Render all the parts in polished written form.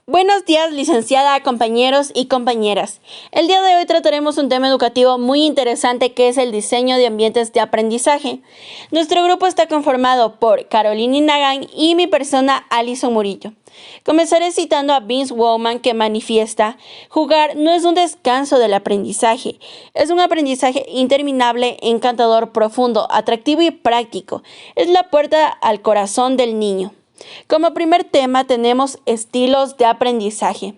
Buenos días, licenciada, compañeros y compañeras. El día de hoy trataremos un tema educativo muy interesante que es el diseño de ambientes de aprendizaje. Nuestro grupo está conformado por Carolina Inagán y mi persona, Alison Murillo. Comenzaré citando a Vince Wellman que manifiesta: jugar no es un descanso del aprendizaje, es un aprendizaje interminable, encantador, profundo, atractivo y práctico. Es la puerta al corazón del niño. Como primer tema tenemos estilos de aprendizaje.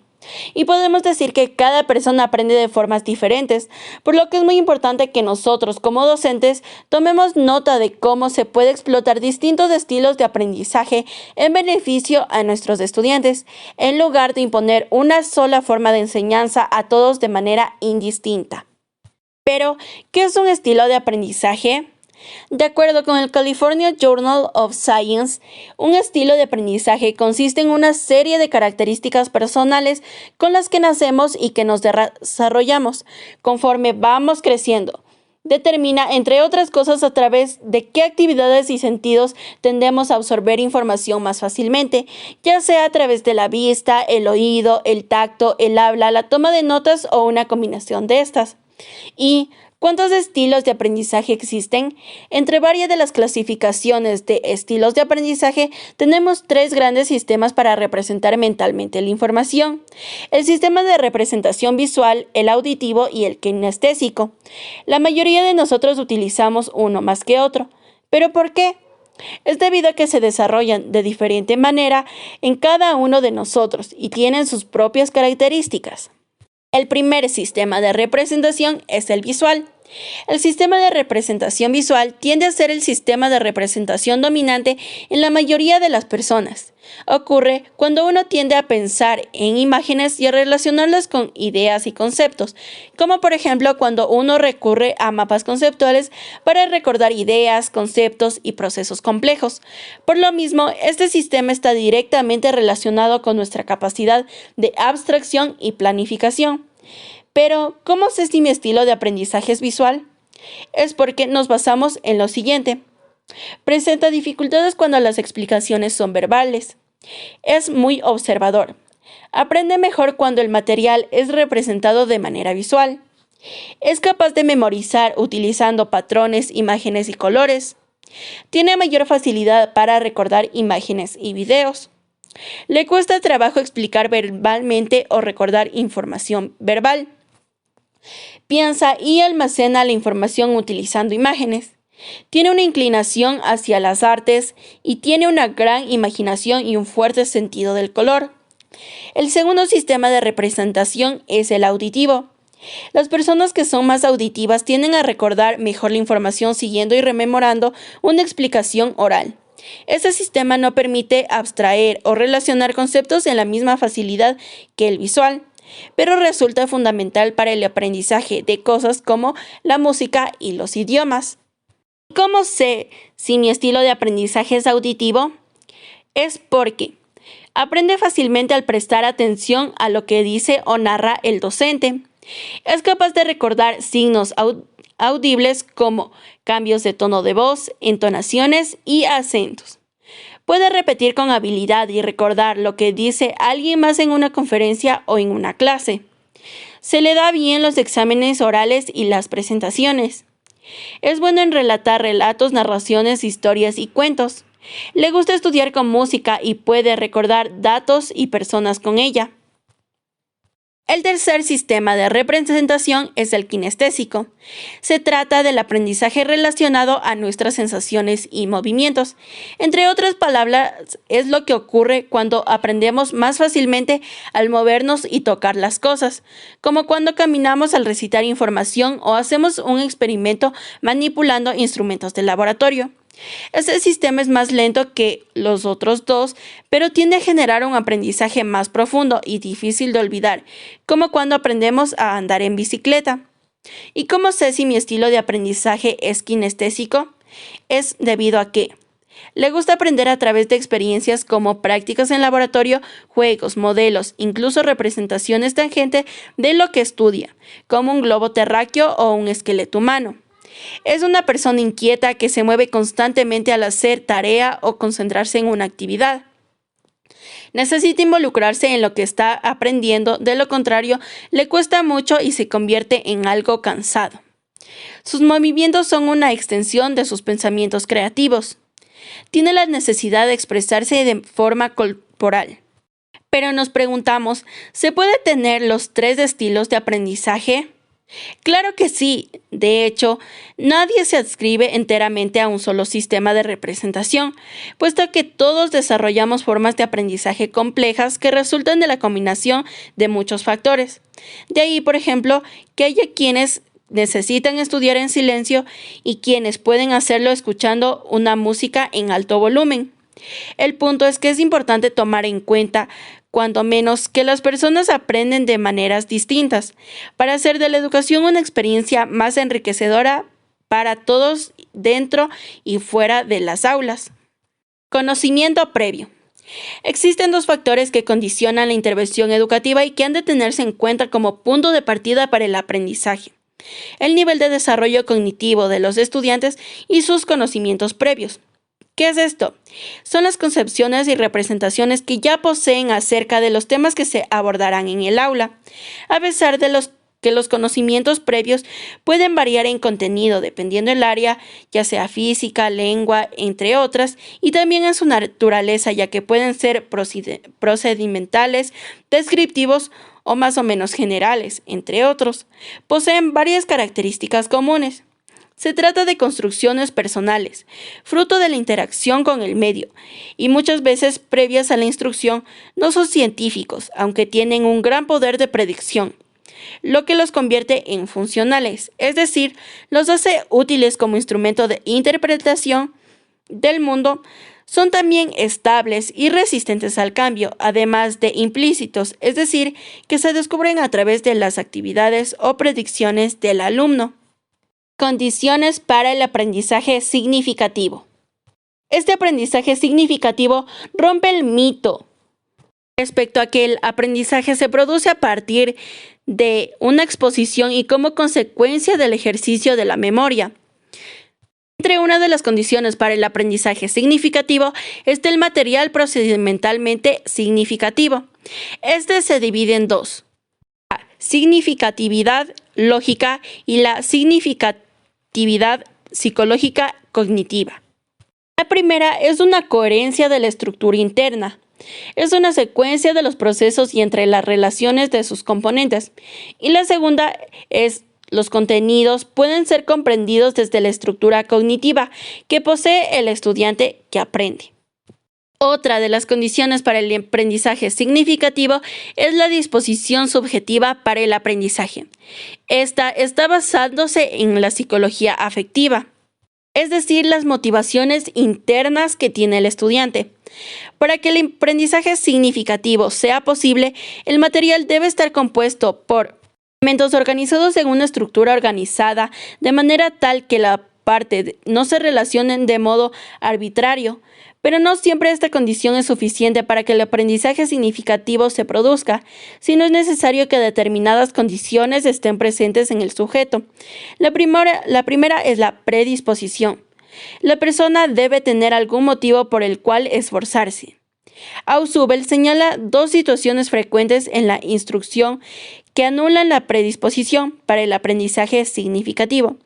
Y podemos decir que cada persona aprende de formas diferentes, por lo que es muy importante que nosotros como docentes tomemos nota de cómo se puede explotar distintos estilos de aprendizaje en beneficio a nuestros estudiantes, en lugar de imponer una sola forma de enseñanza a todos de manera indistinta. Pero, ¿qué es un estilo de aprendizaje? De acuerdo con el California Journal of Science, un estilo de aprendizaje consiste en una serie de características personales con las que nacemos y que nos desarrollamos conforme vamos creciendo. Determina, entre otras cosas, a través de qué actividades y sentidos tendemos a absorber información más fácilmente, ya sea a través de la vista, el oído, el tacto, el habla, la toma de notas o una combinación de estas. Y ¿cuántos estilos de aprendizaje existen? Entre varias de las clasificaciones de estilos de aprendizaje, tenemos tres grandes sistemas para representar mentalmente la información: el sistema de representación visual, el auditivo y el kinestésico. La mayoría de nosotros utilizamos uno más que otro. ¿Pero por qué? Es debido a que se desarrollan de diferente manera en cada uno de nosotros y tienen sus propias características. El primer sistema de representación es el visual. El sistema de representación visual tiende a ser el sistema de representación dominante en la mayoría de las personas. Ocurre cuando uno tiende a pensar en imágenes y a relacionarlas con ideas y conceptos, como por ejemplo cuando uno recurre a mapas conceptuales para recordar ideas, conceptos y procesos complejos. Por lo mismo, este sistema está directamente relacionado con nuestra capacidad de abstracción y planificación. Pero, ¿cómo sé si mi estilo de aprendizaje es visual? Es porque nos basamos en lo siguiente. Presenta dificultades cuando las explicaciones son verbales. Es muy observador. Aprende mejor cuando el material es representado de manera visual. Es capaz de memorizar utilizando patrones, imágenes y colores. Tiene mayor facilidad para recordar imágenes y videos. Le cuesta trabajo explicar verbalmente o recordar información verbal. Piensa y almacena la información utilizando imágenes. Tiene una inclinación hacia las artes y tiene una gran imaginación y un fuerte sentido del color. El segundo sistema de representación es el auditivo. Las personas que son más auditivas tienden a recordar mejor la información siguiendo y rememorando una explicación oral. Este sistema no permite abstraer o relacionar conceptos en la misma facilidad que el visual, pero resulta fundamental para el aprendizaje de cosas como la música y los idiomas. ¿Cómo sé si mi estilo de aprendizaje es auditivo? Es porque aprende fácilmente al prestar atención a lo que dice o narra el docente. Es capaz de recordar signos audibles como cambios de tono de voz, entonaciones y acentos. Puede repetir con habilidad y recordar lo que dice alguien más en una conferencia o en una clase. Se le da bien los exámenes orales y las presentaciones. Es bueno en relatar relatos, narraciones, historias y cuentos. Le gusta estudiar con música y puede recordar datos y personas con ella. El tercer sistema de representación es el kinestésico. Se trata del aprendizaje relacionado a nuestras sensaciones y movimientos. Entre otras palabras, es lo que ocurre cuando aprendemos más fácilmente al movernos y tocar las cosas, como cuando caminamos al recitar información o hacemos un experimento manipulando instrumentos de laboratorio. Este sistema es más lento que los otros dos, pero tiende a generar un aprendizaje más profundo y difícil de olvidar, como cuando aprendemos a andar en bicicleta. ¿Y cómo sé si mi estilo de aprendizaje es kinestésico? Es debido a que le gusta aprender a través de experiencias como prácticas en laboratorio, juegos, modelos, incluso representaciones tangentes de lo que estudia, como un globo terráqueo o un esqueleto humano. Es una persona inquieta que se mueve constantemente al hacer tarea o concentrarse en una actividad. Necesita involucrarse en lo que está aprendiendo, de lo contrario, le cuesta mucho y se convierte en algo cansado. Sus movimientos son una extensión de sus pensamientos creativos. Tiene la necesidad de expresarse de forma corporal. Pero nos preguntamos, ¿se puede tener los tres estilos de aprendizaje? Claro que sí. De hecho, nadie se adscribe enteramente a un solo sistema de representación, puesto que todos desarrollamos formas de aprendizaje complejas que resultan de la combinación de muchos factores. De ahí, por ejemplo, que haya quienes necesitan estudiar en silencio y quienes pueden hacerlo escuchando una música en alto volumen. El punto es que es importante tomar en cuenta, cuando menos, que las personas aprenden de maneras distintas, para hacer de la educación una experiencia más enriquecedora para todos dentro y fuera de las aulas. Conocimiento previo. Existen dos factores que condicionan la intervención educativa y que han de tenerse en cuenta como punto de partida para el aprendizaje: el nivel de desarrollo cognitivo de los estudiantes y sus conocimientos previos. ¿Qué es esto? Son las concepciones y representaciones que ya poseen acerca de los temas que se abordarán en el aula, a pesar de que los conocimientos previos pueden variar en contenido dependiendo del área, ya sea física, lengua, entre otras, y también en su naturaleza, ya que pueden ser procedimentales, descriptivos o más o menos generales, entre otros. Poseen varias características comunes. Se trata de construcciones personales, fruto de la interacción con el medio, y muchas veces previas a la instrucción. No son científicos, aunque tienen un gran poder de predicción, lo que los convierte en funcionales, es decir, los hace útiles como instrumento de interpretación del mundo. Son también estables y resistentes al cambio, además de implícitos, es decir, que se descubren a través de las actividades o predicciones del alumno. Condiciones para el aprendizaje significativo. Este aprendizaje significativo rompe el mito respecto a que el aprendizaje se produce a partir de una exposición y como consecuencia del ejercicio de la memoria. Entre una de las condiciones para el aprendizaje significativo está el material procedimentalmente significativo. Este se divide en dos: la significatividad lógica y la significatividad psicológica cognitiva. La primera es una coherencia de la estructura interna. Es una secuencia de los procesos y entre las relaciones de sus componentes. Y la segunda es: los contenidos pueden ser comprendidos desde la estructura cognitiva que posee el estudiante que aprende. Otra de las condiciones para el aprendizaje significativo es la disposición subjetiva para el aprendizaje. Esta está basándose en la psicología afectiva, es decir, las motivaciones internas que tiene el estudiante. Para que el aprendizaje significativo sea posible, el material debe estar compuesto por elementos organizados en una estructura organizada, de manera tal que la parte no se relacionen de modo arbitrario. Pero no siempre esta condición es suficiente para que el aprendizaje significativo se produzca, sino es necesario que determinadas condiciones estén presentes en el sujeto. La primera es la predisposición. La persona debe tener algún motivo por el cual esforzarse. Ausubel señala dos situaciones frecuentes en la instrucción que anulan la predisposición para el aprendizaje significativo.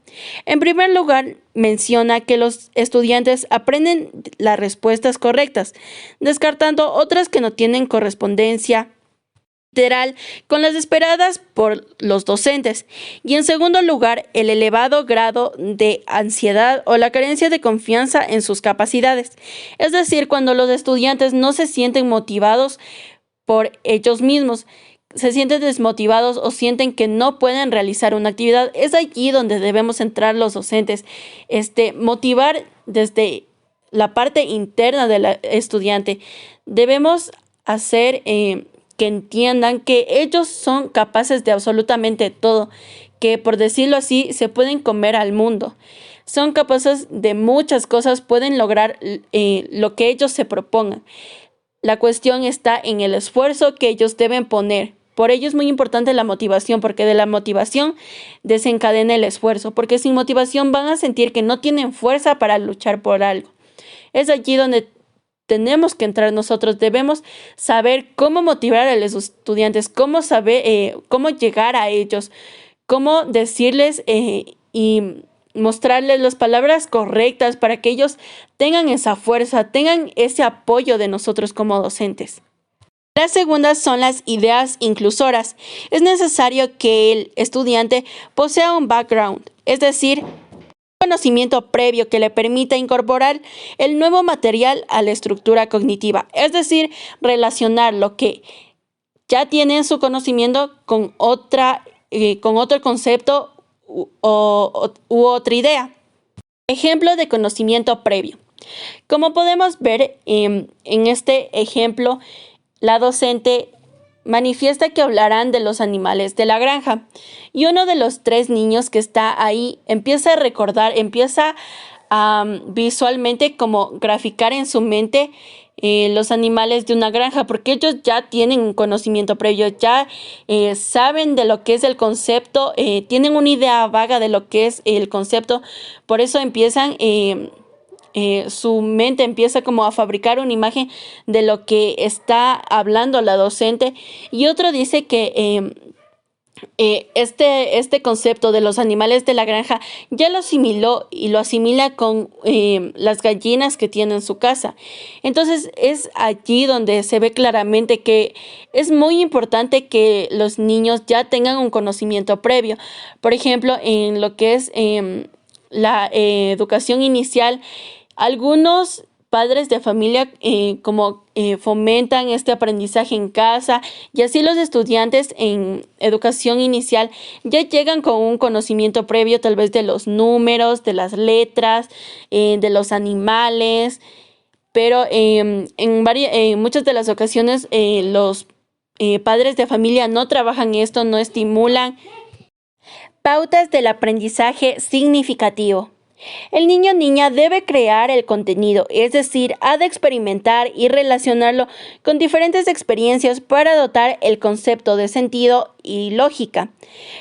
En primer lugar, menciona que los estudiantes aprenden las respuestas correctas, descartando otras que no tienen correspondencia literal con las esperadas por los docentes. Y en segundo lugar, el elevado grado de ansiedad o la carencia de confianza en sus capacidades. Es decir, cuando los estudiantes no se sienten motivados por ellos mismos, se sienten desmotivados o sienten que no pueden realizar una actividad. Es allí donde debemos entrar los docentes, motivar desde la parte interna del estudiante. Debemos hacer que entiendan que ellos son capaces de absolutamente todo, que por decirlo así se pueden comer al mundo. Son capaces de muchas cosas, pueden lograr lo que ellos se propongan. La cuestión está en el esfuerzo que ellos deben poner. Por ello es muy importante la motivación, porque de la motivación desencadena el esfuerzo, porque sin motivación van a sentir que no tienen fuerza para luchar por algo. Es allí donde tenemos que entrar nosotros, debemos saber cómo motivar a los estudiantes, cómo saber, cómo llegar a ellos, cómo decirles y mostrarles las palabras correctas para que ellos tengan esa fuerza, tengan ese apoyo de nosotros como docentes. Las segundas son las ideas inclusoras. Es necesario que el estudiante posea un background, es decir, conocimiento previo que le permita incorporar el nuevo material a la estructura cognitiva, es decir, relacionar lo que ya tiene en su conocimiento con otro concepto u otra idea. Ejemplo de conocimiento previo. Como podemos ver en este ejemplo, la docente manifiesta que hablarán de los animales de la granja y uno de los 3 niños que está ahí empieza a recordar, empieza a visualmente como graficar en su mente los animales de una granja, porque ellos ya tienen un conocimiento previo, ya saben de lo que es el concepto, tienen una idea vaga de lo que es el concepto, por eso empiezan su mente empieza como a fabricar una imagen de lo que está hablando la docente. Y otro dice que este concepto de los animales de la granja ya lo asimiló y lo asimila con las gallinas que tiene en su casa. Entonces es allí donde se ve claramente que es muy importante que los niños ya tengan un conocimiento previo. Por ejemplo, en lo que es la educación inicial, algunos padres de familia fomentan este aprendizaje en casa y así los estudiantes en educación inicial ya llegan con un conocimiento previo tal vez de los números, de las letras, de los animales, pero en muchas de las ocasiones los padres de familia no trabajan esto, no estimulan. Pautas del aprendizaje significativo. El niño o niña debe crear el contenido, es decir, ha de experimentar y relacionarlo con diferentes experiencias para dotar el concepto de sentido y lógica.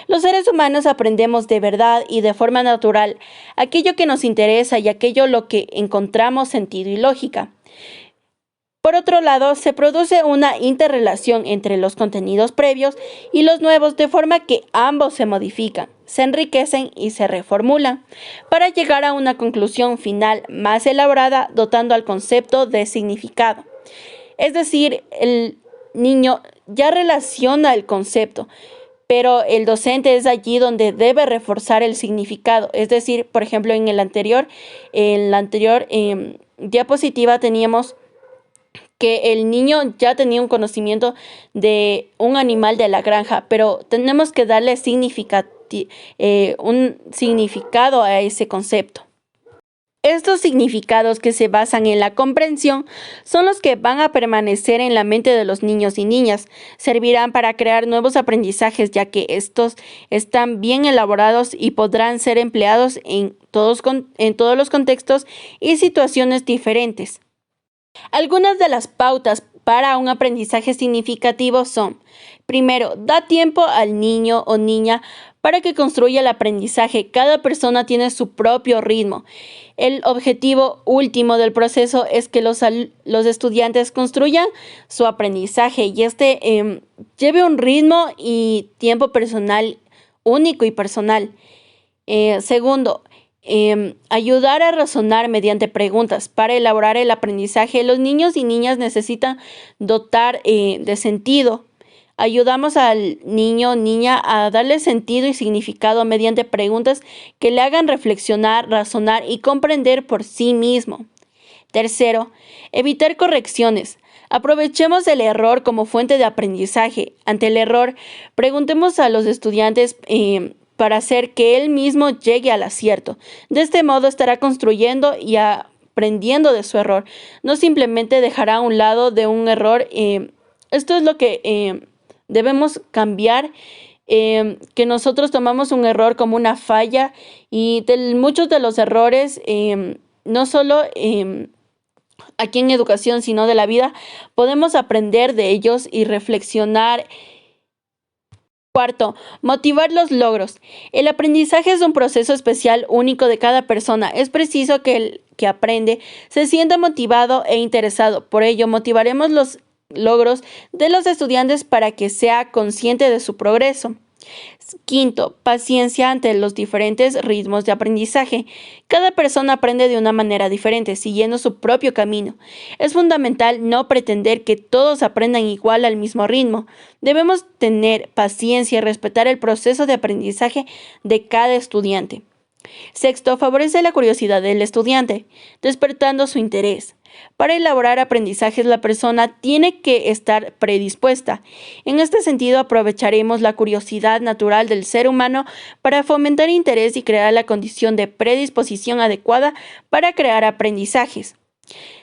Los seres humanos aprendemos de verdad y de forma natural aquello que nos interesa y aquello lo que encontramos sentido y lógica. Por otro lado, se produce una interrelación entre los contenidos previos y los nuevos de forma que ambos se modifican, se enriquecen y se reformulan para llegar a una conclusión final más elaborada dotando al concepto de significado. Es decir, el niño ya relaciona el concepto, pero el docente es allí donde debe reforzar el significado. Es decir, por ejemplo, en la anterior diapositiva teníamos que el niño ya tenía un conocimiento de un animal de la granja, pero tenemos que darle un significado a ese concepto. Estos significados que se basan en la comprensión son los que van a permanecer en la mente de los niños y niñas. Servirán para crear nuevos aprendizajes, ya que estos están bien elaborados y podrán ser empleados en todos los contextos y situaciones diferentes. Algunas de las pautas para un aprendizaje significativo son: primero, da tiempo al niño o niña para que construya el aprendizaje. Cada persona tiene su propio ritmo. El objetivo último del proceso es que los estudiantes construyan su aprendizaje y lleve un ritmo y tiempo personal único y personal. Segundo, ayudar a razonar mediante preguntas. Para elaborar el aprendizaje, los niños y niñas necesitan dotar de sentido. Ayudamos al niño o niña a darle sentido y significado mediante preguntas que le hagan reflexionar, razonar y comprender por sí mismo. Tercero, evitar correcciones. Aprovechemos el error como fuente de aprendizaje. Ante el error, preguntemos a los estudiantes para hacer que él mismo llegue al acierto. De este modo estará construyendo y aprendiendo de su error. No simplemente dejará a un lado de un error. Esto es lo que debemos cambiar, que nosotros tomamos un error como una falla y muchos de los errores, no solo aquí en educación, sino de la vida, podemos aprender de ellos y reflexionar Cuarto, motivar los logros. El aprendizaje es un proceso especial único de cada persona. Es preciso que el que aprende se sienta motivado e interesado. Por ello, motivaremos los logros de los estudiantes para que sea consciente de su progreso. Quinto, paciencia ante los diferentes ritmos de aprendizaje. Cada persona aprende de una manera diferente, siguiendo su propio camino. Es fundamental no pretender que todos aprendan igual al mismo ritmo. Debemos tener paciencia y respetar el proceso de aprendizaje de cada estudiante. Sexto, favorece la curiosidad del estudiante, despertando su interés. Para elaborar aprendizajes, la persona tiene que estar predispuesta. En este sentido, aprovecharemos la curiosidad natural del ser humano para fomentar interés y crear la condición de predisposición adecuada para crear aprendizajes.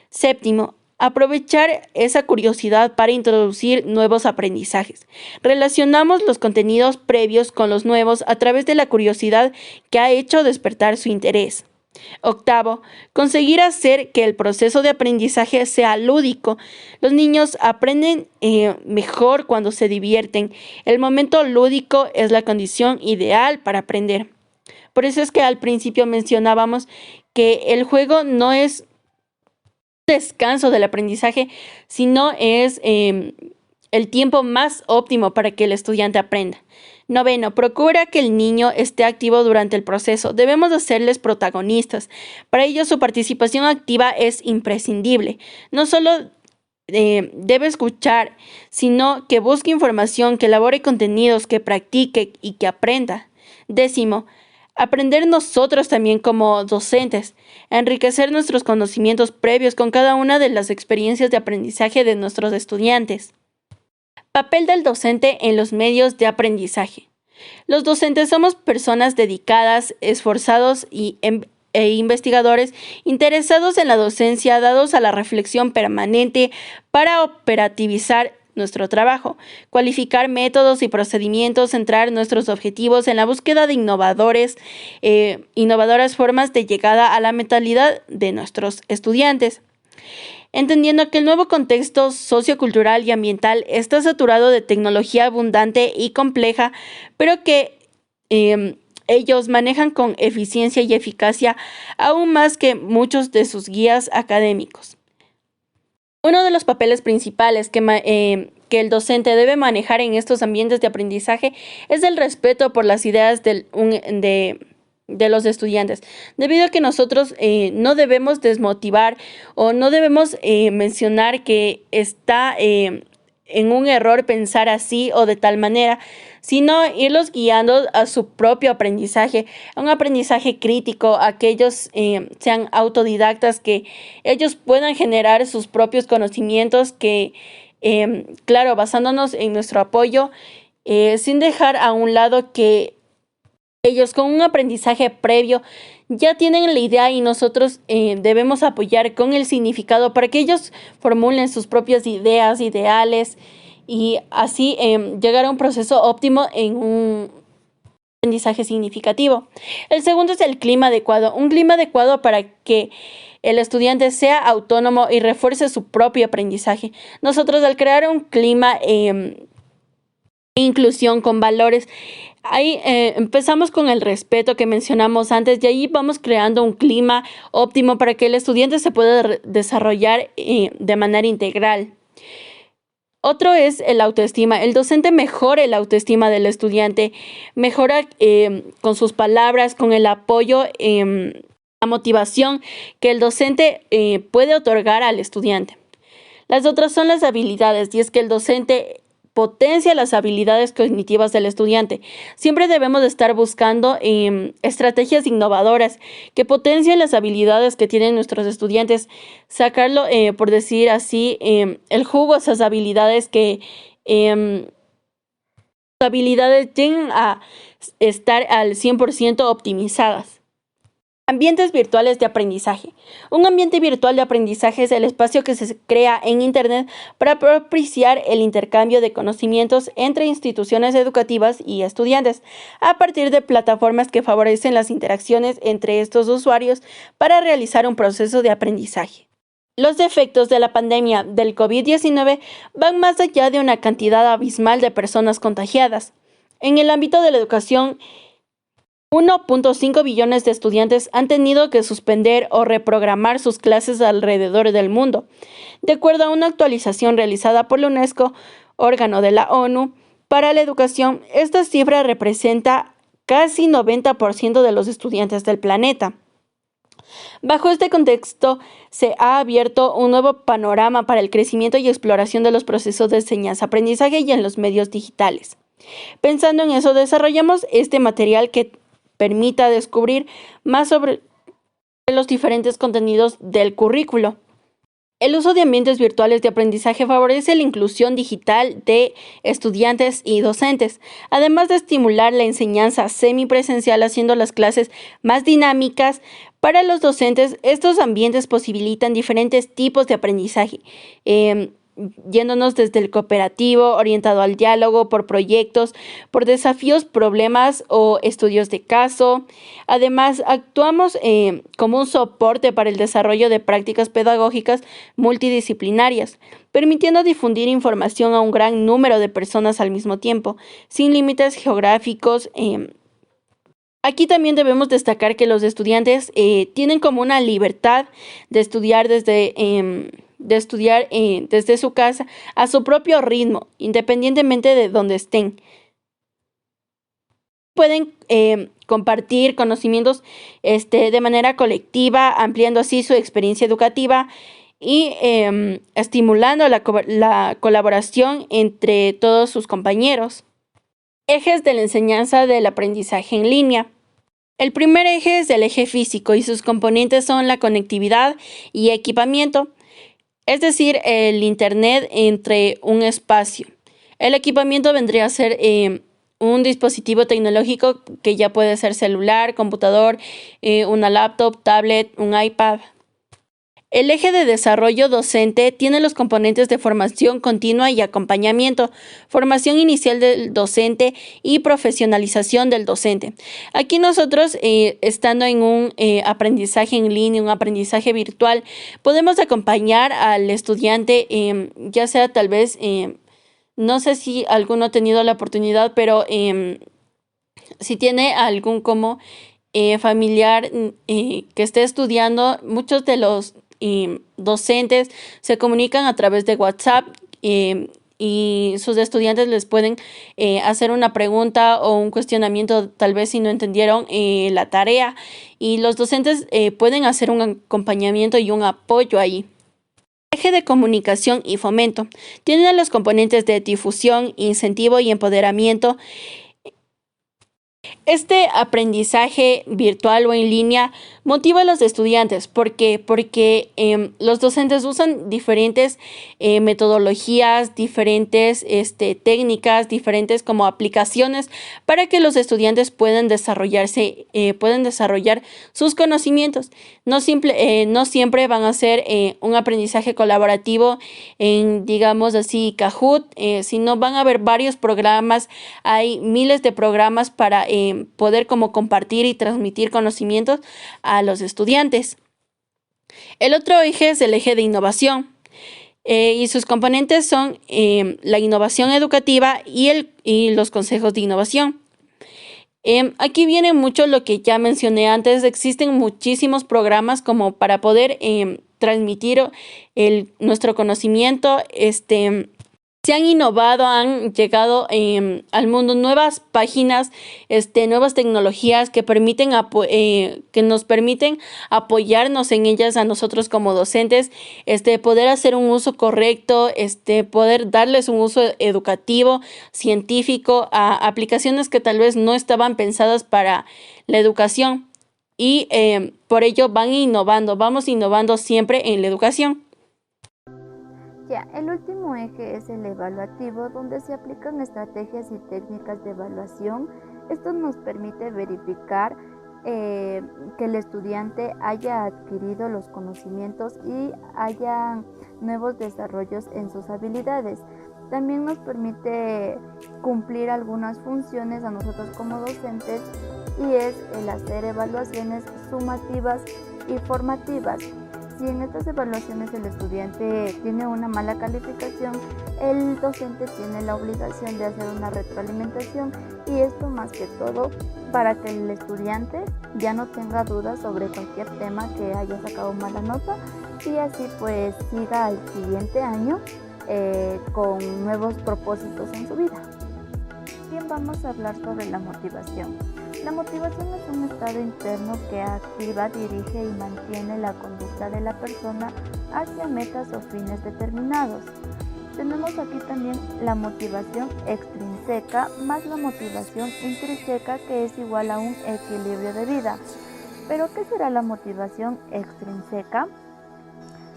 Séptimo, aprovechar esa curiosidad para introducir nuevos aprendizajes. Relacionamos los contenidos previos con los nuevos a través de la curiosidad que ha hecho despertar su interés. Octavo, conseguir hacer que el proceso de aprendizaje sea lúdico. Los niños aprenden mejor cuando se divierten. El momento lúdico es la condición ideal para aprender. Por eso es que al principio mencionábamos que el juego no es un descanso del aprendizaje, sino es el tiempo más óptimo para que el estudiante aprenda. Noveno, procura que el niño esté activo durante el proceso. Debemos hacerles protagonistas. Para ello, su participación activa es imprescindible. No solo debe escuchar, sino que busque información, que elabore contenidos, que practique y que aprenda. Décimo, aprender nosotros también como docentes, enriquecer nuestros conocimientos previos con cada una de las experiencias de aprendizaje de nuestros estudiantes. Papel del docente en los medios de aprendizaje. Los docentes somos personas dedicadas, esforzados e investigadores interesados en la docencia, dados a la reflexión permanente para operativizar nuestro trabajo, cualificar métodos y procedimientos, centrar nuestros objetivos en la búsqueda de innovadoras formas de llegada a la mentalidad de nuestros estudiantes. Entendiendo que el nuevo contexto sociocultural y ambiental está saturado de tecnología abundante y compleja, pero que ellos manejan con eficiencia y eficacia aún más que muchos de sus guías académicos. Uno de los papeles principales que el docente debe manejar en estos ambientes de aprendizaje es el respeto por las ideas de los estudiantes, debido a que nosotros no debemos desmotivar o no debemos mencionar que está en un error pensar así o de tal manera, sino irlos guiando a su propio aprendizaje, a un aprendizaje crítico, a que ellos sean autodidactas, que ellos puedan generar sus propios conocimientos, que claro, basándonos en nuestro apoyo, sin dejar a un lado que ellos con un aprendizaje previo ya tienen la idea y nosotros debemos apoyar con el significado para que ellos formulen sus propias ideas, ideales y así llegar a un proceso óptimo en un aprendizaje significativo. El segundo es el clima adecuado, un clima adecuado para que el estudiante sea autónomo y refuerce su propio aprendizaje. Nosotros al crear un clima de inclusión con valores, ahí empezamos con el respeto que mencionamos antes y ahí vamos creando un clima óptimo para que el estudiante se pueda desarrollar de manera integral. Otro es el autoestima. El docente mejora el autoestima del estudiante, mejora con sus palabras, con el apoyo, la motivación que el docente puede otorgar al estudiante. Las otras son las habilidades y es que el docente potencia las habilidades cognitivas del estudiante. Siempre debemos de estar buscando estrategias innovadoras que potencien las habilidades que tienen nuestros estudiantes, sacarlo, por decir así, el jugo a esas habilidades que lleguen a estar al 100% optimizadas. Ambientes virtuales de aprendizaje. Un ambiente virtual de aprendizaje es el espacio que se crea en Internet para propiciar el intercambio de conocimientos entre instituciones educativas y estudiantes, a partir de plataformas que favorecen las interacciones entre estos usuarios para realizar un proceso de aprendizaje. Los efectos de la pandemia del COVID-19 van más allá de una cantidad abismal de personas contagiadas. En el ámbito de la educación, 1.5 billones de estudiantes han tenido que suspender o reprogramar sus clases alrededor del mundo. De acuerdo a una actualización realizada por la UNESCO, órgano de la ONU para la educación, esta cifra representa casi 90% de los estudiantes del planeta. Bajo este contexto, se ha abierto un nuevo panorama para el crecimiento y exploración de los procesos de enseñanza-aprendizaje y en los medios digitales. Pensando en eso, desarrollamos este material que permita descubrir más sobre los diferentes contenidos del currículo. El uso de ambientes virtuales de aprendizaje favorece la inclusión digital de estudiantes y docentes, además de estimular la enseñanza semipresencial haciendo las clases más dinámicas. Para los docentes, estos ambientes posibilitan diferentes tipos de aprendizaje, yéndonos desde el cooperativo, orientado al diálogo, por proyectos, por desafíos, problemas o estudios de caso. Además, actuamos como un soporte para el desarrollo de prácticas pedagógicas multidisciplinarias, permitiendo difundir información a un gran número de personas al mismo tiempo, sin límites geográficos. Aquí también debemos destacar que los estudiantes tienen como una libertad de estudiar desde su casa a su propio ritmo, independientemente de donde estén. Pueden compartir conocimientos de manera colectiva, ampliando así su experiencia educativa y estimulando la colaboración entre todos sus compañeros. Ejes de la enseñanza del aprendizaje en línea. El primer eje es el eje físico y sus componentes son la conectividad y equipamiento, es decir, el Internet entre un espacio. El equipamiento vendría a ser un dispositivo tecnológico que ya puede ser celular, computador, una laptop, tablet, un iPad. El eje de desarrollo docente tiene los componentes de formación continua y acompañamiento, formación inicial del docente y profesionalización del docente. Aquí nosotros, estando en un aprendizaje en línea, un aprendizaje virtual, podemos acompañar al estudiante, ya sea tal vez, no sé si alguno ha tenido la oportunidad, pero si tiene algún como familiar que esté estudiando, muchos de los docentes se comunican a través de WhatsApp y sus estudiantes les pueden hacer una pregunta o un cuestionamiento, tal vez si no entendieron la tarea, y los docentes pueden hacer un acompañamiento y un apoyo ahí. Eje de comunicación y fomento. Tiene los componentes de difusión, incentivo y empoderamiento. Este aprendizaje virtual o en línea motiva a los estudiantes. ¿Por qué? Porque los docentes usan diferentes metodologías, diferentes técnicas, diferentes como aplicaciones para que los estudiantes puedan puedan desarrollar sus conocimientos. No siempre van a ser un aprendizaje colaborativo en, digamos así, Kahoot, sino van a haber varios programas. Hay miles de programas para poder como compartir y transmitir conocimientos a los estudiantes. El otro eje es el eje de innovación y sus componentes son la innovación educativa y los consejos de innovación. Aquí viene mucho lo que ya mencioné antes. Existen muchísimos programas como para poder transmitir nuestro conocimiento. Se han innovado, han llegado al mundo nuevas páginas, nuevas tecnologías que nos permiten apoyarnos en ellas a nosotros como docentes, poder hacer un uso correcto, poder darles un uso educativo, científico a aplicaciones que tal vez no estaban pensadas para la educación y por ello vamos innovando siempre en la educación. Ya, el último eje es el evaluativo, donde se aplican estrategias y técnicas de evaluación. Esto nos permite verificar que el estudiante haya adquirido los conocimientos y haya nuevos desarrollos en sus habilidades. También nos permite cumplir algunas funciones a nosotros como docentes, y es el hacer evaluaciones sumativas y formativas. Si en estas evaluaciones el estudiante tiene una mala calificación, el docente tiene la obligación de hacer una retroalimentación, y esto más que todo para que el estudiante ya no tenga dudas sobre cualquier tema que haya sacado mala nota, y así pues siga al siguiente año con nuevos propósitos en su vida. Bien, vamos a hablar sobre la motivación. La motivación es un estado interno que activa, dirige y mantiene la conducta de la persona hacia metas o fines determinados. Tenemos aquí también la motivación extrínseca más la motivación intrínseca, que es igual a un equilibrio de vida. ¿Pero qué será la motivación extrínseca?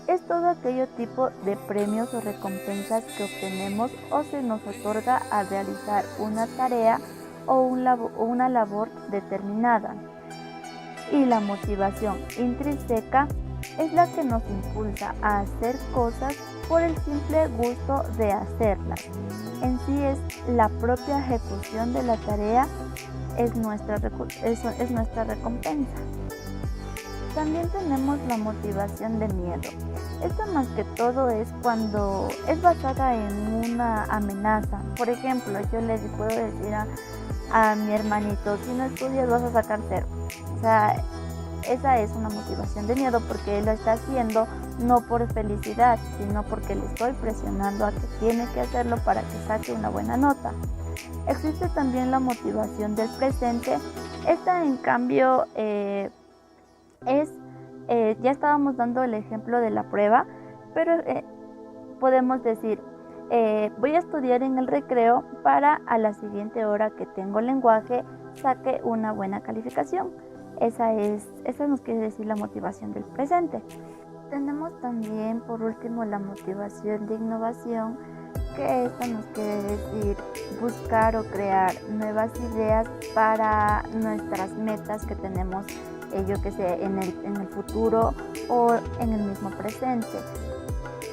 Es todo aquello tipo de premios o recompensas que obtenemos o se nos otorga al realizar una tarea o una labor determinada. Y la motivación intrínseca es la que nos impulsa a hacer cosas por el simple gusto de hacerlas. En sí es la propia ejecución de la tarea, es nuestra recompensa. También tenemos la motivación de miedo. Esto más que todo es cuando es basada en una amenaza. Por ejemplo, yo le puedo decir a mi hermanito, si no estudias vas a sacar 0. O sea, esa es una motivación de miedo, porque él lo está haciendo no por felicidad, sino porque le estoy presionando a que tiene que hacerlo para que saque una buena nota. Existe también la motivación del presente. Esta, en cambio, ya estábamos dando el ejemplo de la prueba, pero podemos decir, voy a estudiar en el recreo para a la siguiente hora que tengo lenguaje saque una buena calificación. Esa nos quiere decir la motivación del presente. Tenemos también, por último, la motivación de innovación, que esta nos quiere decir buscar o crear nuevas ideas para nuestras metas que tenemos, yo que sé, en el futuro o en el mismo presente.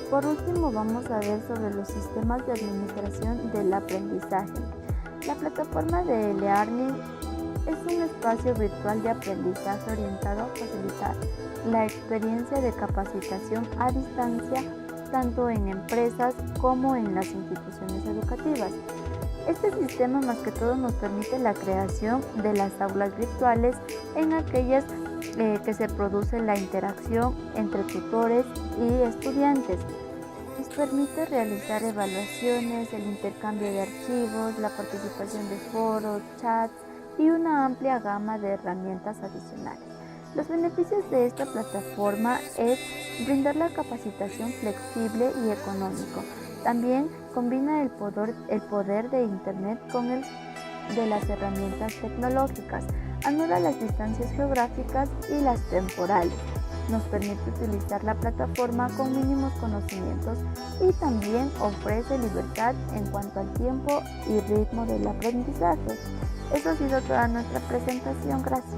Por último, vamos a ver sobre los sistemas de administración del aprendizaje. La plataforma de Learning es un espacio virtual de aprendizaje orientado a facilitar la experiencia de capacitación a distancia, tanto en empresas como en las instituciones educativas. Este sistema más que todo nos permite la creación de las aulas virtuales en aquellas que se produce la interacción entre tutores y estudiantes. Nos permite realizar evaluaciones, el intercambio de archivos, la participación de foros, chats y una amplia gama de herramientas adicionales. Los beneficios de esta plataforma es brindar la capacitación flexible y económico. También combina el poder de Internet con el de las herramientas tecnológicas, anula las distancias geográficas y las temporales. Nos permite utilizar la plataforma con mínimos conocimientos y también ofrece libertad en cuanto al tiempo y ritmo del aprendizaje. Eso ha sido toda nuestra presentación. Gracias.